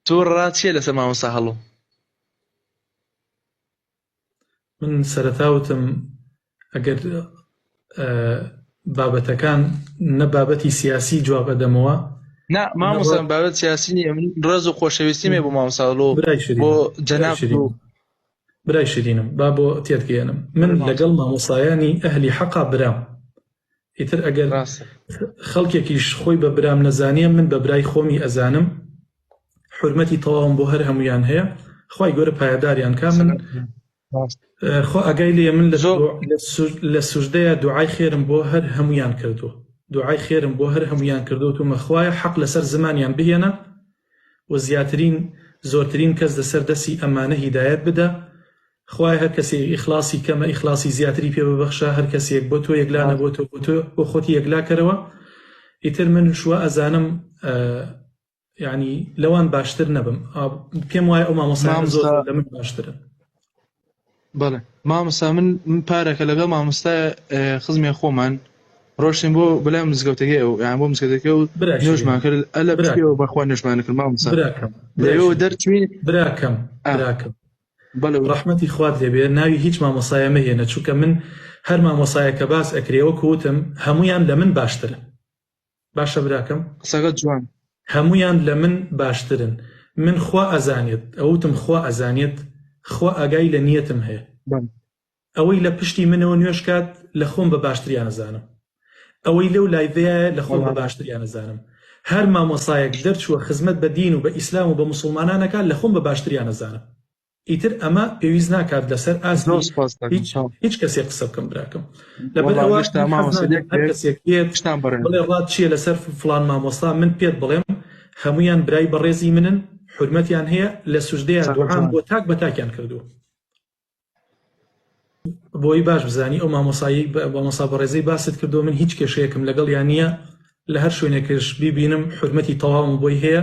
تۆ ڕاتیە لەسەر مامۆستا هەڵۆ؟ من سەرەتاوتم ئەگەر بابەتەکان نە بابەتی سیاسی جواب ئەدەمەوە. نا مامۆستا بابەت سیاسی نیە، من ڕێز و خۆشەویستیمێ بۆ مامۆستا هەڵۆ بۆ جەناب برای شیرینم با بۆ تێتگەێنم. من لەگەڵ مامۆستایانی ئەهلی حەقا برام. ئیتر ئەگەر خەڵکێکیش خۆی بە برام نەزانیە، من بە برای خۆمی ئەزانم، حورمەتی تەواوم بۆ هەر هەمویان هەیە، خوای گەورە پایەداریان کا. من خۆ ئەگای لێ من لە سوژدەیە دوعای خێرم بۆ هەر هەمویان کردو، دوعای خێرم بۆ هەر هەمویان کردو و مەخوایە حەق لەسەر زمانیان بهێنە و زۆرترین کەس لەسەر دەستی ئەمانە هیدایەت بدە. خوای هەر کەسێک ئیخلاسی کەمە ئیخلاسی زیاتری پێ ببەخشە، هەر کەسێک بۆ تۆ یەکلانە بۆ تۆ بۆ خۆتی یەکلا کەرەوە. ئیتر من شووە ئەزانم یعنی لەوان باشتر نەبم، پێم وایە ئەو مامۆستایان زۆر لە من باشترن. بەڵێ مامۆستا من پارێکە لەگەڵ مامۆستا خزمێ خۆمان ڕۆشتین بۆ بەلای مزگەوتەکەی ئەو یان بۆ مزگەوتەکەی و نوێژمان کرد. ئەلە بەخوا بەخوا نوێژمان کرد مامۆستا. لەوێ دەرچوین براکەم ڕەحمەتی خوات لێبێ، ناوی هیچ مامۆستایە مەهێنە، چونکە من هەر مامۆستایە کە باس ئەکرێەوە کەوتم هەمویان لە من باشترن. باشە براکەم، قسەکەت جوان، هەمویان لە من باشترن. من خوا ئەزانێت، ئەوتم خوا ئەزانێت، خوا ئاگای لە نیەتم هەیە. ئەوەی لە پشتی منەوە نوێش کات لە خۆم بە باشتریان ئەزانم، ئەوەی لەو لایڤەیە لە خۆم بە باشتریان ئەزانم. هەر مامۆسایەک دەرچووە خزمەت بە دین و بە ئیسلام و بە موسڵمانانەکە لە خۆم بە باشتریان ئەزانم. ئیتر ئەمە پێویست ناکات لەسەر ئاستی هیچ کەسێک قسە بکەم براکەم. لەبەر ئەوە کەسێک بڵێ ڕات چییە لەسەر فڵان مامۆستا، من پێت بڵێم هەمویان برای بەڕێزی منن، حورمەتیان هەیە، لە سوژدەیە دوعام بۆ تاک بە تاکیان کردووە. بۆی باش بزانی ئەو مامۆستا بەڕێزەی باست کردو، من هیچ کێشەیەکم لەگەڵ یان نییە، لە هەر شوێنێکش بیبینم حورمەتی تەواوم بۆی هەیە.